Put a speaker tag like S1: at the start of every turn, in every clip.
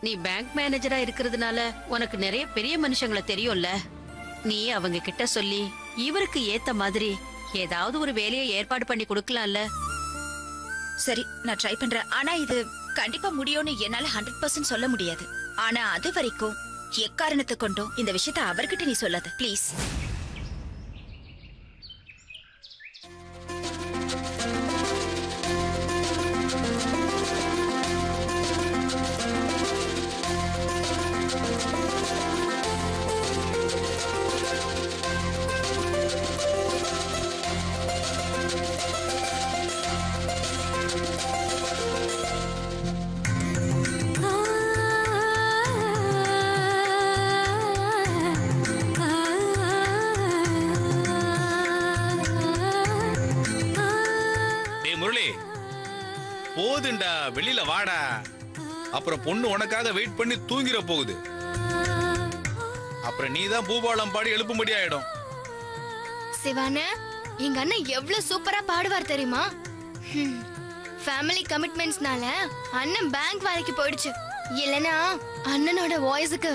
S1: நீ பேங்க் மேனேஜரா இருக்கிறதுனால உனக்கு நிறைய பெரிய மனுஷங்களை தெரியும்ல. நீ அவங்க கிட்ட சொல்லி இவருக்கு ஏத்த மாதிரி ஏதாவது ஒரு வேலையை ஏற்பாடு பண்ணி கொடுக்கலாம்ல.
S2: சரி, நான் ட்ரை பண்றேன். ஆனா இது கண்டிப்பா முடியும்னு என்னால 100% சொல்ல முடியாது. ஆனா அது வரைக்கும் எக்காரணத்தை கொண்டும் இந்த விஷயத்த அவர்கிட்ட நீ சொல்லாத ப்ளீஸ்.
S3: போதுண்டா, வெளியில வாடா. அப்புறம் பொண்ணு உனக்காக வெயிட் பண்ணி தூங்கிர போகுது. அப்புறம் நீதான் பூபாலம் பாடி எழுப்பும்படி ஆயிடும்.
S4: சிவானே, எங்க அண்ணன் எவ்வளவு சூப்பரா பாடுவார் தெரியுமா? ஃபேமிலி கமிட்மெண்ட்ஸ்னால அண்ணன் பேங்க் வேலைக்கு போயிடுச்சு. இல்லனா அண்ணனோட வாய்ஸுக்கு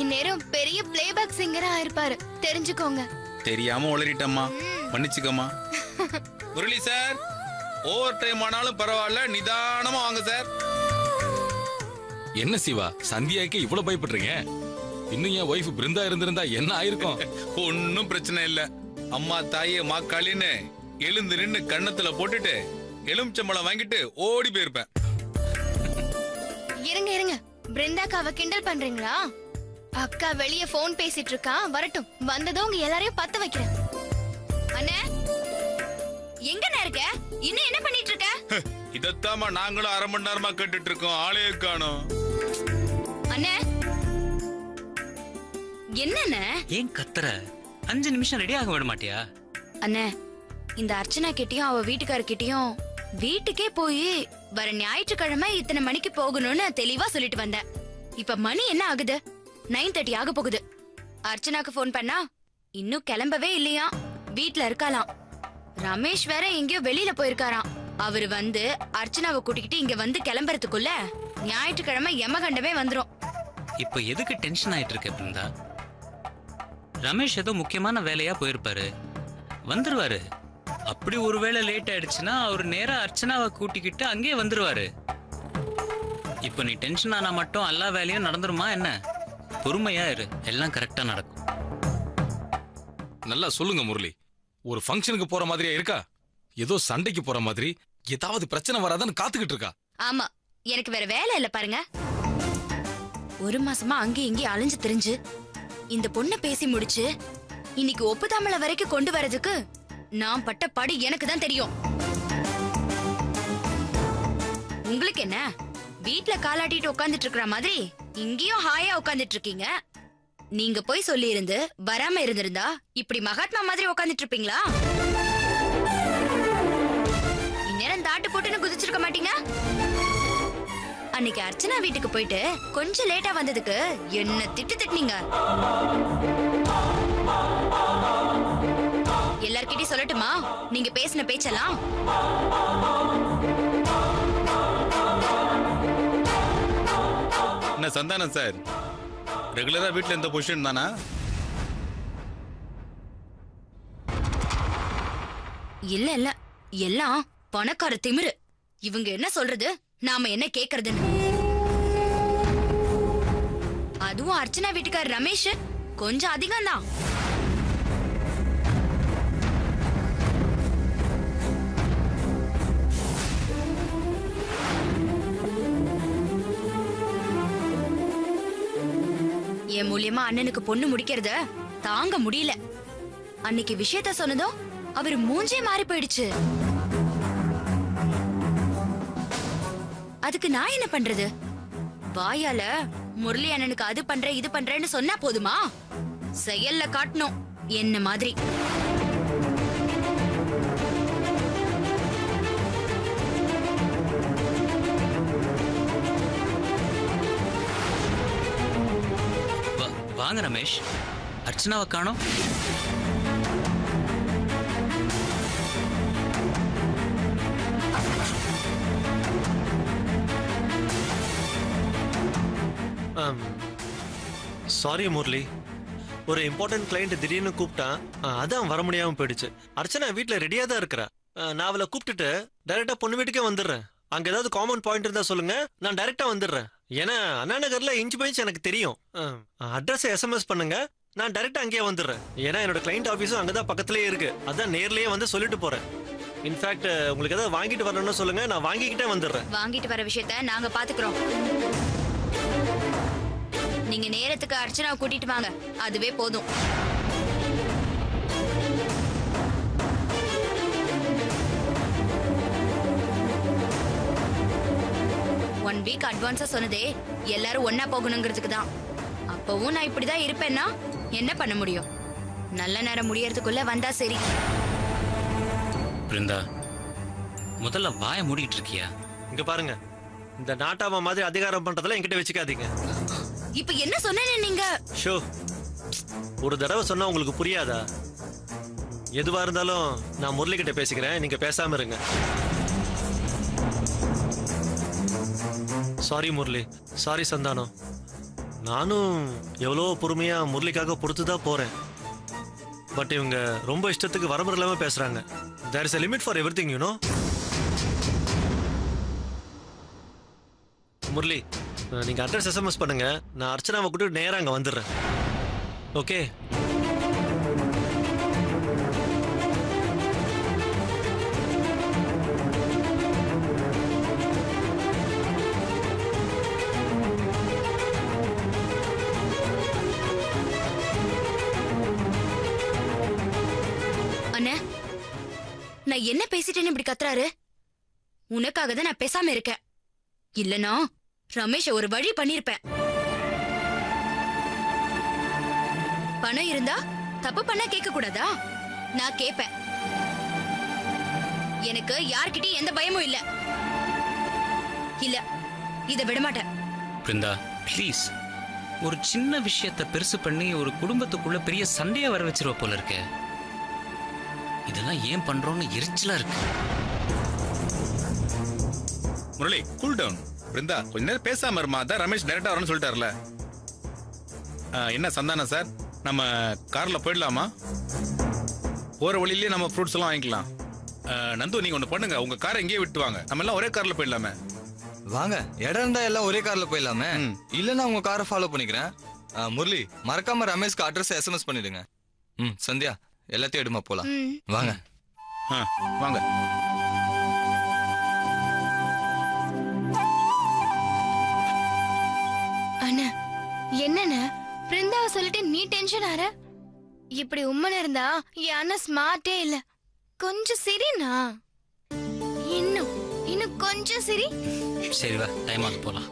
S4: இந்நேரம் பெரிய பிளேபேக் சிங்கரா இருப்பாரு. தெரிஞ்சுக்கோங்க.
S3: தெரியாம உளறிட்டம்மா, மன்னிச்சுக்கம்மா. முரளி சார், ஓவர் டைம் ஆனாலும் பரவாயில்ல, நிதானமா வாங்க சார்.
S5: என்ன சிவா, சந்தியாக்கு இவ்வளவு பயப்படுறீங்க? இன்னும் என் ஒய்ஃப் பிருந்தா இருந்திருந்தா என்ன ஆயிருக்கும்?
S3: ஒன்னும் பிரச்சனை இல்ல. அம்மா தாயே மாக்காளின்னு எழுந்து நின்னு கண்ணத்துல போட்டுட்டு எலுமிச்சம்பழம் வாங்கிட்டு ஓடி போயிருப்பேன்.
S4: இருங்க இருங்க, பிருந்தாக்காவை கிண்டல் பண்றீங்களா? அக்கா வெளிய போன் பேசிட்டு இருக்கா, வரட்டும். வந்ததும் உங்க எல்லாரையும் பத்த வைக்கிறேன். அண்ணே, எங்கண்ணே இருக்க? இன்னும் என்ன பண்ணிட்டு இருக்க?
S3: இதத்தாமா நாங்களும் அரை மணி நேரமா கேட்டுட்டு இருக்கோம், ஆளே காணோம்.
S4: அண்ணே,
S6: என்னண்ணே ஏன் கத்துற? 5 நிமிஷம் ரெடி ஆக விட மாட்டியா?
S4: அண்ணே, இந்த அர்ச்சனா கிட்டயும் அவ வீட்டுக்காரர்கிட்டயும் வீட்டுக்கே போய் வர ஞாயிற்றுக்கிழமை இத்தனை மணிக்கு போகணும்னு தெளிவா சொல்லிட்டு வந்தேன். இப்ப மணி என்ன ஆகுது? 9:30 ஆக போகுது. அர்ச்சனாக்கு போன் பண்ணா இன்னும் கிளம்பவே இல்லையா, வீட்ல இருக்கலாம். ரமேஷ் வேற எங்கேயோ வெளியில போயிருக்காராம். அவரு வந்து அர்ச்சனாவை கூட்டிக்கிட்டு இங்க வந்து கிளம்புறதுக்குள்ள ஞாயிற்றுக்கிழமை யமகண்டமே வந்துரும்.
S6: இப்ப எதுக்கு டென்ஷன் ஆயிட்டு இருக்க பிருந்தா? ரமேஷ் ஏதோ முக்கியமான வேலையா போயிருப்பாரு, வந்துருவாரு. அப்படி ஒருவேளை லேட் ஆயிடுச்சுன்னா அவர் நேரா அர்ச்சனாவை கூட்டிக்கிட்டு அங்கேயே வந்துருவாரு. இப்ப நீ டென்ஷன் ஆனா மட்டும் எல்லா வேலையும் நடந்துருமா என்ன? பொறுமையா இரு, எல்லாம் கரெக்டா நடக்கும்.
S5: நல்லா சொல்லுங்க முரளி, ஒரு ஃபங்க்ஷனுக்கு போற மாதிரியா இருக்கா? ஏதோ சண்டைக்கு போற மாதிரி, ஏதாவது பிரச்சனை வராதான்னு காத்துக்கிட்டு இருக்கா?
S4: ஆமா, எனக்கு வேற வேலை இல்ல பாருங்க. ஒரு மாசமா அங்கேயும் இங்கேயும் அலைஞ்சு திரிஞ்சு இந்த பொண்ணை பேசி முடிச்சு இன்னைக்கு ஒப்புதாமல வரைக்கும் கொண்டு வரதுக்கு நான் பட்ட படி எனக்கு தான் தெரியும். உங்களுக்கு என்ன, வீட்ல காலாட்டிட்டு உட்காந்துட்டு இருக்கிற மாதிரி இங்கேயும் ஹாயா உட்காந்துட்டு இருக்கீங்க. நீங்க போய் சொல்லி இருந்து வராம இருந்திருந்தா இப்படி மகாத்மா மாதிரி உட்காந்துட்டு இருப்பீங்களா? இந்நேரம் தாட்டு போட்டுன்னு குதிச்சிருக்க மாட்டீங்க. அன்னைக்கு அர்ச்சனா வீட்டுக்கு போயிட்டு கொஞ்சம் லேட்டா வந்ததுக்கு என்ன திட்டுனீங்க. எல்லார்கிட்டயும் சொல்லட்டுமா நீங்க பேசின பேச்செல்லாம்?
S3: என்ன சந்தானம் சார், ரெகுலரா வீட்ல இந்த பொசிஷன் தானா?
S4: இல்ல இல்ல, எல்லாம் பணக்கார திமிரு. இவங்க என்ன சொல்றது, நாம என்ன கேக்குறதுன்னு. அதுவும் அர்ச்சனா வீட்டுக்கார ரமேஷ் கொஞ்சம் அதிகம் தான். என் மூலியமா அண்ணனுக்கு பொண்ணு முடிக்கிறத தாங்க முடியல. அன்னைக்கு விஷயத்த சொன்னதும் அவர் மூஞ்சே மாறி போயிடுச்சு. அதுக்கு நான் என்ன பண்றது? வாயால முரளி அண்ணனுக்கு அது பண்ற இது பண்றேன்னு சொன்னா போதுமா? செயல்ல காட்டணும் என்ன மாதிரி.
S6: வாங்க ரமேஷ், அர்ச்சனாவை காணோம்.
S7: சாரி முரளி, ஒரு இம்பார்ட்டன்ட் கிளைண்ட் திடீர்னு கூப்பிட்டான், அதான் வர முடியாம போயிடுச்சு. அர்ச்சனா வீட்டில் ரெடியா தான் இருக்கிறா. நான் அவளை கூப்பிட்டுட்டு டைரக்டா பொண்ணு வீட்டுக்கே வந்துடுறேன். அங்க ஏதாவது காமன் பாயிண்ட் இருந்தா சொல்லுங்க, நான் டைரக்டா வந்துடுறேன். ஏன்னா அண்ணா நகர்ல இன்ச் பை இன்ச் எனக்கு தெரியும். அட்ரஸ் SMS பண்ணுங்க, நான் டைரக்டா அங்கேயே வந்துடுறேன். ஏன்னா என்னோட கிளைண்ட் ஆஃபீஸும் அங்கதான் பக்கத்துலயே இருக்கு. அதான் நேர்லயே வந்து சொல்லிட்டு போறேன். இன்ஃபேக்ட் உங்களுக்கு ஏதாவது வாங்கிட்டு வரணும்னு சொல்லுங்க, நான் வாங்கிக்கிட்டே வந்துடுறேன்.
S4: வாங்கிட்டு வர விஷயத்த நாங்க பாத்துக்கிறோம். நீங்க நேரத்துக்கு அர்ச்சனாவை கூட்டிட்டு வாங்க, அதுவே போதும். ஒன் வீக் அட்வான்ஸா சொன்னதே எல்லாரும் ஒன்னா போகணுங்கிறதுக்கு தான். அப்பவும் நான் இப்படிதான் இருப்பேன்னா என்ன பண்ண முடியும்? நல்ல நேரம் முடியறதுக்குள்ள வந்தா சரி.
S6: பிருந்தா, முதல்ல வாய மூடிட்டு இருக்கியா?
S7: இங்க பாருங்க, இந்த நாட்டாம மாதிரி அதிகாரம் பண்றதுல என்கிட்ட வச்சுக்காதீங்க.
S4: இப்ப என்ன சொன்னேன்னு நீங்க?
S7: ஷோ, ஒரு தடவை சொன்னா உங்களுக்கு புரியாதா? எதுவா இருந்தாலும் நான் முரளி கிட்ட பேசிக்கிறேன், நீங்க பேசாம இருங்க. Sorry Murali, sorry Santhanam. நானும் எவ்வளோ பொறுமையா முரளிக்காக பொறுத்துதான் போறேன். பட் இவங்க ரொம்ப இஷ்டத்துக்கு வரம்பு இல்லாம பேசுறாங்க. There is a limit for everything, you know. Murali, நீங்க அட்ரஸ் SMS பண்ணுங்க, நான் அர்ச்சனாவை கூட்டிட்டு நேரா அங்க வந்துடுறேன். ஓகே?
S4: நான் என்ன பேசிட்டேன்னு இப்படி கத்துறாரு? உனக்காக தான் நான் பேசாம இருக்கேன். இல்லனா ரமேஷ் ஒரு வழி பண்ணிருப்பேன். பணம் இருந்தா தப்பு பண்ணா கேட்க கூடாதா? நான் கேட்பேன். எனக்கு யார்கிட்டயும் எந்த பயமும் இல்ல. இல்ல, இத விட மாட்டேன்.
S6: பிருந்தா, ப்ளீஸ். ஒரு சின்ன விஷயத்தை பெருசு பண்ணி ஒரு குடும்பத்துக்குள்ள பெரிய சண்டையா வர வச்சிருவ போல இருக்கு. இதெல்லாம் ஏன் பண்றோம்னு எரிச்சலா இருக்கு.
S3: Murali, cool down. பிருந்தா, கொஞ்ச நேரம் பேசாம இருமா. அதான் ரமேஷ் டைரக்டா வரணும்னு சொல்லிட்டார்ல. என்ன சந்தானம் சார், நம்ம கார்ல போயிடலாமா? போற வழியிலேயே நம்ம ஃப்ரூட்ஸ் எல்லாம் வாங்கிக்கலாம். நந்து, நீங்க ஒண்ணு பண்ணுங்க, உங்க காரை எங்கேயே விட்டு வாங்க, நம்ம எல்லாம் ஒரே கார்ல போயிடலாமே.
S8: வாங்க, இடம் இருந்தா எல்லாம் ஒரே கார்ல போயிடலாமே. இல்லன்னா உங்க காரை ஃபாலோ பண்ணிக்கிறேன். முரளி, மறக்காம ரமேஷ்க்கு அட்ரஸ் SMS பண்ணிடுங்க. சந்தியா, எல்லாத்தையும் எடுமா போலாம். வாங்க.
S3: வாங்க.
S9: அண்ணா, என்னண்ணா பிருந்தாவை சொல்லிட்டு நீ டென்ஷன் ஆற? இப்படி உம்மன இருந்தா என் அண்ணா ஸ்மார்ட்டே இல்ல. கொஞ்சம் சரிண்ணா, இன்னும் கொஞ்சம் சரி.
S6: சரி வா, டைம் ஆகுது, போலாம்.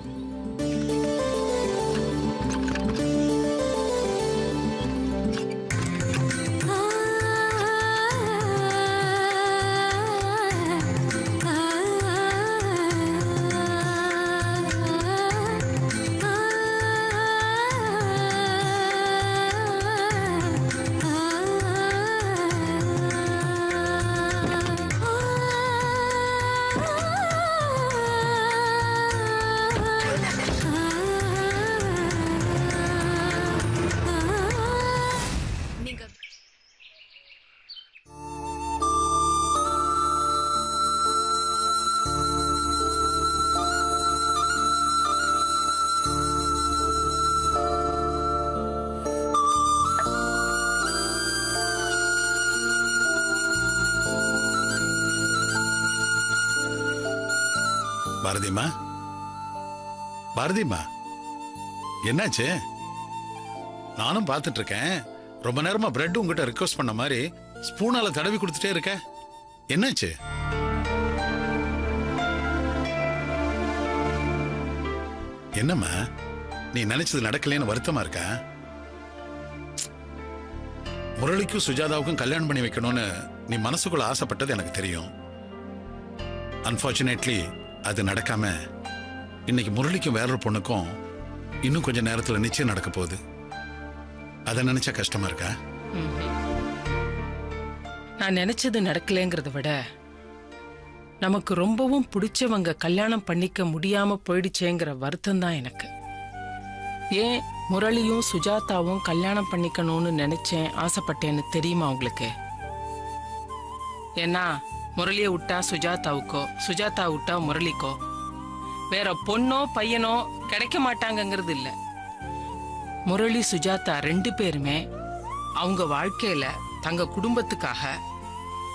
S10: பாரதிமா, பாரதிமா, என்னாச்சு? நானும் பார்த்துட்டு இருக்கேன். ரொம்ப நேரமா பிரெட் உங்ககிட்ட ரிக்வெஸ்ட் பண்ண மாதிரி ஸ்பூனால தடவி கொடுத்துட்டே இருக்க. என்னாச்சு? என்னம்மா, நீ நினைச்சது நடக்கலன்னு வருத்தமா இருக்க? முரளிக்கும் சுஜாதாவுக்கும் கல்யாணம் பண்ணி வைக்கணும்னு நீ மனசுக்குள்ள ஆசைப்பட்டது எனக்கு தெரியும். அன்பார்ச்சுனேட்லி அது நடக்காம இன்னைக்கு முரளிக்கும் வேறொரு பொண்ணுக்கும் இன்னும் கொஞ்ச நேரத்துல நிச்சயம் நடக்க போகுது. அதை நினைச்சா கஷ்டமா இருக்கா?
S11: நான் நினைச்சது நடக்கலங்கிறத விட நமக்கு ரொம்பவும் பிடிச்சவங்க கல்யாணம் பண்ணிக்க முடியாம போயிடுச்சேங்கிற வருத்தம் தான் எனக்கு. ஏன் முரளியும் சுஜாதாவும் கல்யாணம் பண்ணிக்கணும்னு நினைச்சேன், ஆசைப்பட்டேன்னு தெரியுமா உங்களுக்கு? ஏன்னா முரளியை விட்டா சுஜாதாவுக்கோ, சுஜாதா விட்டா முரளிக்கோ வேற பொண்ணோ பையனோ கிடைக்க மாட்டாங்கங்கிறது இல்ல. முரளி சுஜாதா 2 பேருமே அவங்க வாழ்க்கையில தங்க குடும்பத்துக்காக,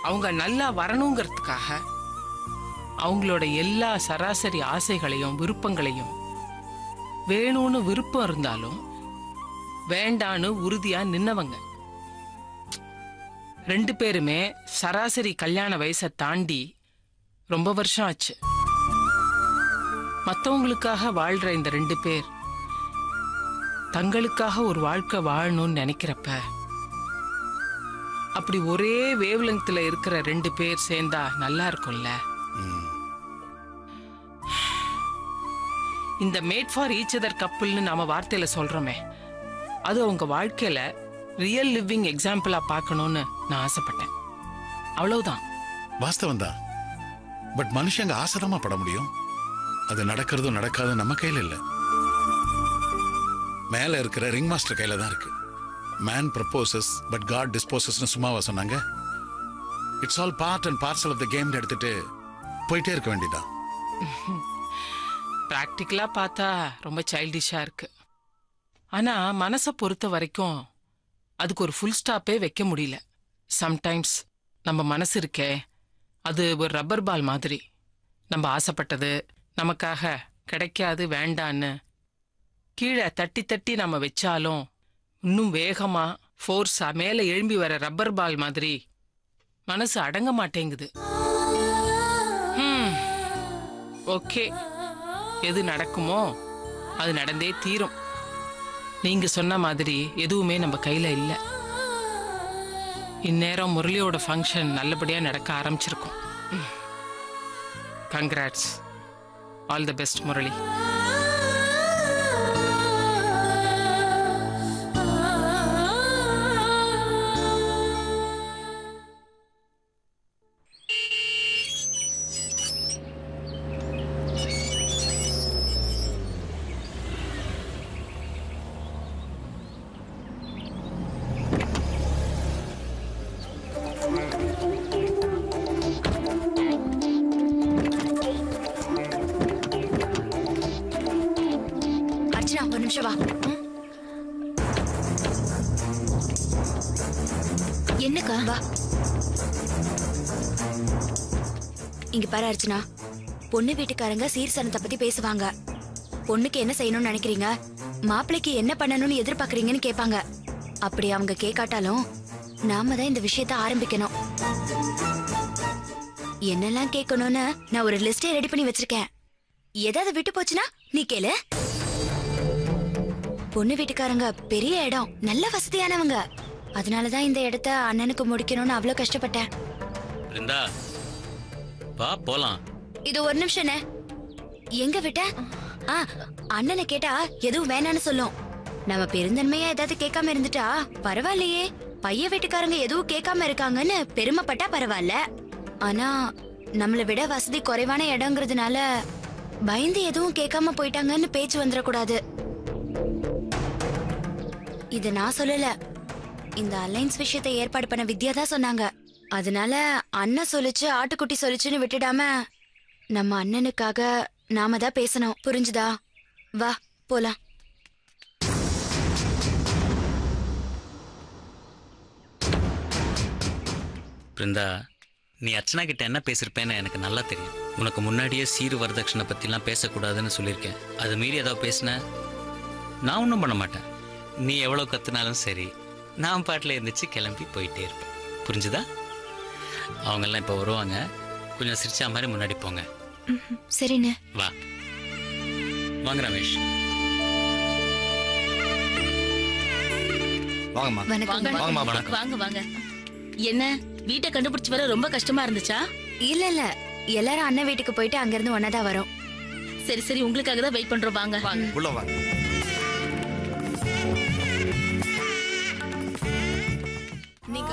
S11: அவங்க நல்லா வரணுங்கிறதுக்காக அவங்களோட எல்லா சராசரி ஆசைகளையும் விருப்பங்களையும், வேணும்னு விருப்பம் இருந்தாலும் வேண்டான்னு உறுதியா நின்னவங்க. 2 பேருமே சராசரி கல்யாண வயசை தாண்டி ரொம்ப வருஷம் ஆச்சு. மற்றவங்களுக்காக வாழ்ற இந்த 2 பேர் தங்களுக்காக ஒரு வாழ்க்கை வாழணும்னு நினைக்கிறப்ப, அப்படி ஒரே வேவ் லெங்க்ல இருக்கிற 2 பேர் சேர்ந்தா நல்லா இருக்கும்ல. இந்த மேட் ஃபார் ஈச் அதர் கப்புள்னு நாம வார்த்தையில சொல்றோமே, அது அவங்க வாழ்க்கையில ரியல் லிவிங் எக்ஸாம்பிளா பார்க்கணும்னு நான் ஆசைப்பட்டேன். அவ்வளவுதான்.
S10: வாஸ்தவம் தான். பட் மனுஷங்க ஆசைதாமா பட முடியும். அது நடக்கிறதும் நடக்காதும் நம்ம கையில இல்ல. மேல இருக்கிற ரிங் மாஸ்டர் கையில தான் இருக்கு. மேன் ப்ரப்போசஸ் பட் காட் டிஸ்போசஸ்னு சும்மாவா சொன்னாங்க? It's all part and parcel of the game எடுத்துட்டு போயிட்டே இருக்க வேண்டியதான்.
S11: பிராக்டிக்கலா பார்த்தா ரொம்ப சைல்டிஷா இருக்கு. ஆனா மனசை பொறுத்த வரைக்கும் அதுக்கு ஒரு ஃபுல் ஸ்டாப்பே வைக்க முடியல. சம்டைம்ஸ் நம்ம மனசு இருக்கே, அது ஒரு ரப்பர் பால் மாதிரி. நம்ம ஆசைப்பட்டது நமக்காக கிடைக்காது, வேண்டான்னு கீழே தட்டி தட்டி நம்ம வச்சாலும் இன்னும் வேகமா ஃபோர்ஸா மேல எழும்பி வர ரப்பர் பால் மாதிரி மனசு அடங்க மாட்டேங்குது. ஓகே, எது நடக்குமோ அது நடந்தே தீரும். நீங்க சொன்ன மாதிரி எதுவுமே நம்ம கையில இல்ல. இந்நேரம் முரளியோட ஃபங்க்ஷன் நல்லபடியா நடக்க ஆரம்பிச்சிருக்கும். Congrats. All the best Murali.
S4: ஒரு நிமிஷம் வா. என்னக்கா? வா இங்க பாரு அர்ச்சனா, பொண்ணு வீட்டுக்காரங்க சீர்சனத்தை பத்தி பேசுவாங்க. பொண்ணுக்கு என்ன செய்யணும்னு நினைக்கிறீங்க, மாப்பிள்ளைக்கு என்ன பண்ணணும்னு எதிர்பார்க்கறீங்கன்னு கேட்பாங்க. அப்படி அவங்க கேட்காட்டாலும் நாம தான் இந்த விஷயத்த ஆரம்பிக்கணும். என்னெல்லாம் கேட்கணும்னு நான் ஒரு லிஸ்டே ரெடி பண்ணி வச்சிருக்கேன். ஏதாவது விட்டு போச்சுன்னா நீ கேளு. பொண்ணு வீட்டுக்காரங்க பெரிய இடம், நல்ல வசதியானவங்க. அதனாலதான் இந்த இடத்த அண்ணனுக்கு முடிக்கணும்னு அவ்வளவு கஷ்டப்பட்டேன்.
S6: பிருந்தா, வா போலாம்.
S4: இது ஒரு நிமிஷம். எங்க விட்ட? அண்ணனை கேட்டா எதுவும் வேணான்னு சொல்லும். நம்ம பெருந்தன்மையா ஏதாவது கேட்காம இருந்துட்டா பரவாயில்லையே, பைய வீட்டுக்காரங்க எதுவும் கேட்காம இருக்காங்கன்னு பெருமைப்பட்டா பரவாயில்ல. ஆனா நம்மளை விட வசதி குறைவான இடங்கிறதுனால பயந்து எதுவும் கேட்காம போயிட்டாங்கன்னு பேச்சு வந்துடக்கூடாது. இத நான் சொல்லல, இந்த அலைன்ஸ் விஷயத்தை ஏற்பாடு பண்ண வித்யா தான் சொன்னாங்க. அதனால அண்ணன் சொல்லிச்சு ஆட்டுக்குட்டி சொல்லிச்சுன்னு விட்டுடாம நம்ம அண்ணனுக்காக நாம தான் பேசணும். புரிஞ்சுதா? வா போலாம்.
S6: பிருந்தா, நீ அர்ச்சனா கிட்ட என்ன பேசிருப்பேன்னு எனக்கு நல்லா தெரியும். உனக்கு முன்னாடியே சீரு வரதட்சணை பத்திலாம் பேசக்கூடாதுன்னு சொல்லியிருக்கேன். அது மீறி ஏதாவது பேசின நான் ஒன்றும் பண்ண மாட்டேன். நீ எவ்வளோ கத்துனாலும் சரி, நான் பாட்டில் இருந்துச்சு கிளம்பி போயிட்டே இருப்பேன். புரிஞ்சுதா? அவங்கெல்லாம் இப்போ வருவாங்க, கொஞ்சம் சிரிச்சா மாதிரி முன்னாடி போங்க.
S4: சரிண்ணே.
S6: வா வாங்க ரமேஷ்.
S8: வாங்கம்மா.
S4: வணக்கம்.
S1: வாங்க வாங்க. என்ன வீட்டை கண்டுபிடிச்சு வர ரொம்ப கஷ்டமா இருந்துச்சா?
S4: இல்ல இல்ல, எல்லாரும் அண்ணன் வீட்டுக்கு போயிட்டு அங்க இருந்து ஒன்னதான் வரோம்.
S1: சரி சரி, உங்களுக்காக தான் வெயிட் பண்றோம். வாங்க வாங்க
S8: உள்ள வாங்க.
S4: நீங்க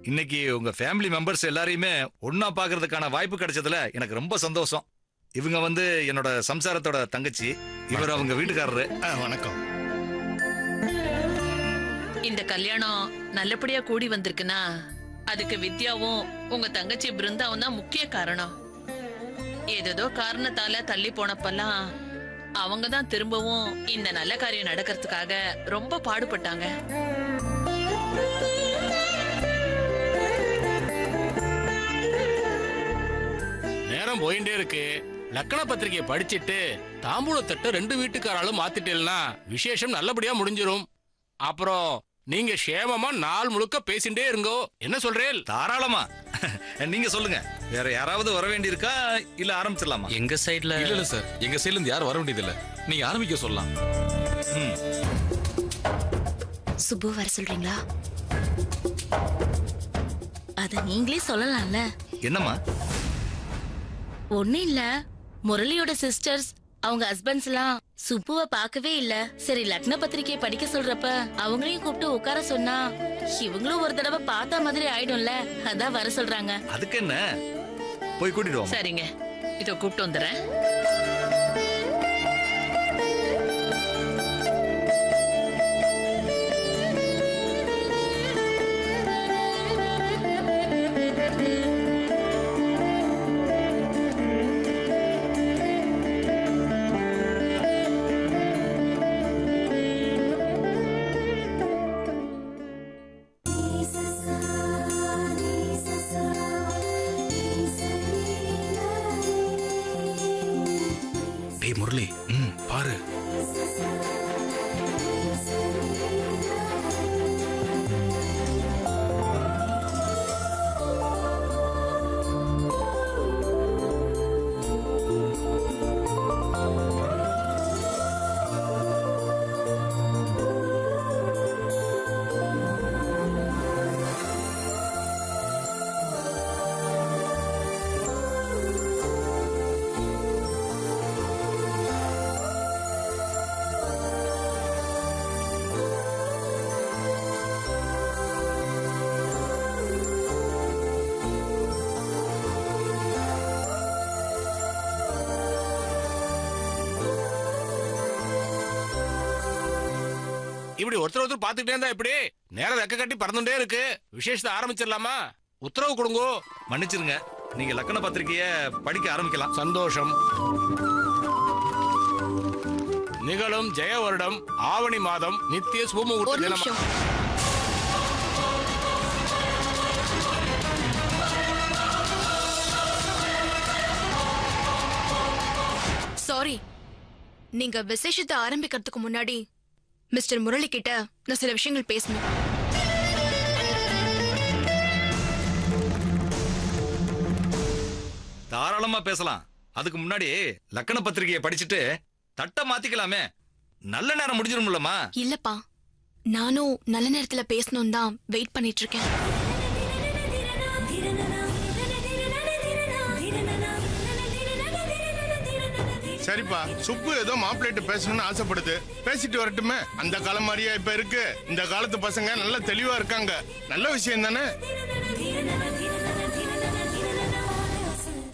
S12: இன்னைக்கு உங்க ஃபேமிலி மெம்பர்ஸ் எல்லாரையுமே ஒன்னா பாக்குறதுக்கான வாய்ப்பு கிடைச்சதுல எனக்கு ரொம்ப சந்தோஷம். இவங்க வந்து என்னோட சம்சாரத்தோட தங்கச்சி, இவர் அவங்க வீட்டுக்காரரு.
S10: வணக்கம்.
S1: இந்த கல்யாணம் நல்லபடியா கூடி வந்திருக்குன்னா அதுக்கு வித்யாவும் உங்க தங்கச்சி பிருந்தாவும் தான் முக்கிய காரணம். ஏதோ காரணத்தால தள்ளி போனப்பெல்லாம் அவங்க தான் திரும்பவும் இந்த நல்ல காரியம் நடக்கிறதுக்காக ரொம்ப பாடுபட்டாங்க.
S13: நேரம் போயிட்டே இருக்கு. லக்கண பத்திரிகையை படிச்சிட்டு தாம்பூலத்தட்டு 2 வீட்டுக்காராலும் மாத்திட்டேன்னா விசேஷம் நல்லபடியா முடிஞ்சிரும். அப்புறம் நீங்க சேமமா நாள் முழுக்க பேசிட்டே இருங்கோ. என்ன சொல்றேன்?
S12: தாராளமா. நீங்க சொல்லுங்க, வேற யாராவது வர வேண்டியிருக்கா இல்ல ஆரம்பிச்சிடலாமா?
S6: எங்க சைடுல
S5: இல்ல சார், எங்க சைடுல இருந்து யாரும் வர வேண்டியது இல்ல. நீங்க ஆரம்பிக்க சொல்லலாம்.
S2: சுப்பு வர சொல்றீங்களா?
S14: அத நீங்களே சொல்லலாம்ல.
S12: என்னம்மா?
S14: ஒண்ணும் இல்ல, முரளியோட சிஸ்டர்ஸ் அவங்க ஹஸ்பண்ட்ஸ் எல்லாம் சுப்புவை பார்க்கவே இல்ல. சரி லக்ன பத்திரிகையை படிக்க சொல்றப்ப அவங்களையும் கூப்பிட்டு உட்கார சொன்னா இவங்களும் ஒரு தடவை பார்த்த மாதிரி ஆயிடும்ல, அதான் வர சொல்றாங்க.
S12: அதுக்கு என்ன, போய் கூட்டிட்டு வா.
S1: சரிங்க, இதோ கூப்பிட்டு வந்துடுறேன்.
S3: முரளி, பாரு.
S13: இப்படி ஒருத்தர் பாத்துக்கிட்டே இருந்தா இப்படி நேரம் ரெக்க கட்டி பறந்துட்டே இருக்கு. விசேஷத்தை ஆரம்பிச்சிடலாமா? உத்தரவு கொடுங்கோ.
S12: மன்னிச்சிருங்க, நீங்க லக்கண பத்திரிகைய படிக்க ஆரம்பிக்கலாம்.
S13: சந்தோஷம். நிகழும் ஜெய வருடம் ஆவணி மாதம் நித்திய சுபமுகூர்த்த தினம்.
S9: சாரி, நீங்க விசேஷத்தை ஆரம்பிக்கிறதுக்கு முன்னாடி மிஸ்டர் முரளி கிட்ட நான் சில விஷயங்கள் பேசணும்.
S12: தாராளமா பேசலாம். அதுக்கு முன்னாடி லக்கண பத்திரிகையை படிச்சுட்டு தட்டை மாத்திக்கலாமே. நல்ல நேரம் முடிஞ்சிரும்லமா?
S9: இல்லப்பா, நானும் நல்ல நேரத்துல பேசணும் தான் வெயிட் பண்ணிட்டு இருக்கேன்.
S15: சரிப்பா, சுப்பு ஏதோ மாப்பிள்ளைட்டு பேசணும்னு ஆசைப்படுது, பேசிட்டு வரட்டுமே. அந்த காலம் மாதிரியா இப்ப இருக்கு? இந்த காலத்து பசங்க நல்ல தெளிவா இருக்காங்க. நல்ல விஷயம் தானே.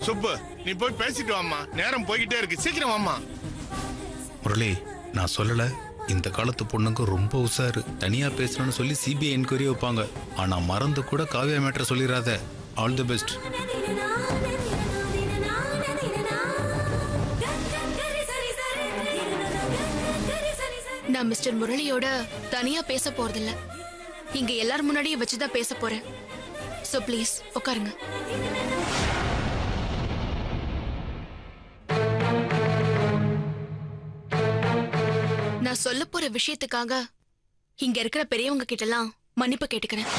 S15: சுப்பு, நீ போய் பேசிட்டு வாமா, நேரம் போய்கிட்டே இருக்கு. சீக்கிரம் வாமா.
S3: முரளி, நான் சொல்லல, இந்த காலத்து பொண்ணுங்க ரொம்ப உஷாரு. தனியா பேசணும்னு சொல்லி சிபிஐ என்கொயரி வைப்பாங்க. ஆனா மறந்து கூட காவியா மேட்டர் சொல்லிடாத. All the best.
S9: நான் மிஸ்டர் முரளியோட தனியா பேச போறதில்ல, இங்க எல்லாரும் முன்னாடியே வச்சுதான் பேச போறேன். சோ ப்ளீஸ் உட்காருங்க. நான் சொல்ல போற விஷயத்துக்காக இங்க இருக்கிற பெரியவங்க கிட்ட எல்லாம் மன்னிப்பு கேட்டுக்கிறேன்.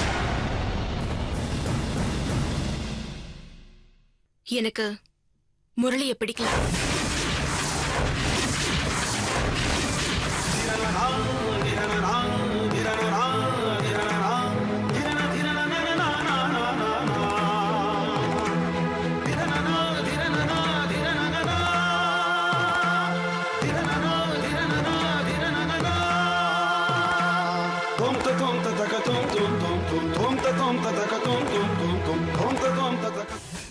S9: எனக்கு முரளியை பிடிக்கல.
S16: Tom ta tom ta ta ka tom tom tom tom tom ta tom ta ta ka tom Zaka.